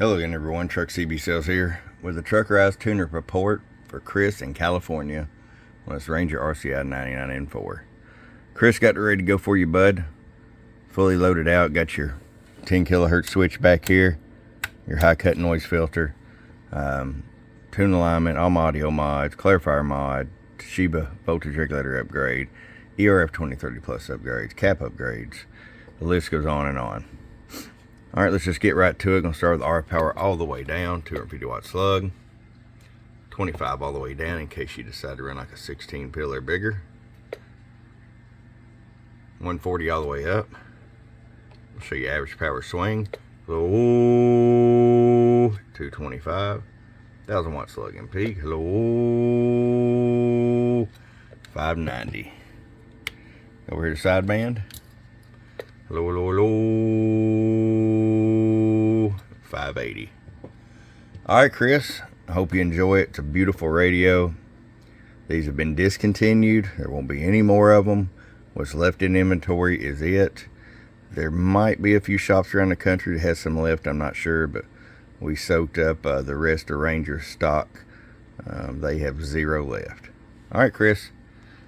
Hello again everyone, Truck CB Sales here with a Truckerized tuner report for Chris in California on this Ranger RCI 99N4. Chris, got it ready to go for you, bud. Fully loaded out, got your 10 kilohertz switch back here, your high cut noise filter, tune alignment, all my audio mods, clarifier mod, Toshiba voltage regulator upgrade, ERF 2030 plus upgrades, cap upgrades. The list goes on and on. All right, let's just get right to it. Gonna start with RF power all the way down, 250 watt slug, 25 all the way down in case you decide to run like a 16 pill or bigger, 140 all the way up. I'll show you average power swing. Hello, 225, 1000 watt slug and peak. Hello, 590. Over here to sideband. Hello, hello, hello, 580. All right, Chris, I hope you enjoy it. It's a beautiful radio. These have been discontinued. There won't be any more of them. What's left in inventory is it. There might be a few shops around the country that has some left. I'm not sure, but we soaked up the rest of Ranger stock. They have 0 left. All right, Chris,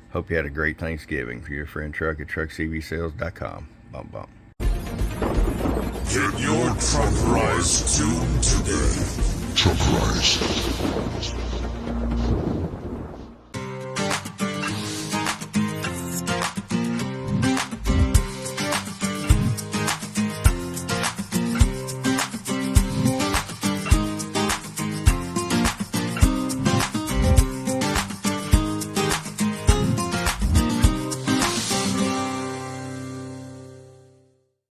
hope you had a great Thanksgiving. For your friend Truck at truckcbsales.com. Bump, bump. Get your Truckerized tune today. Truckerized.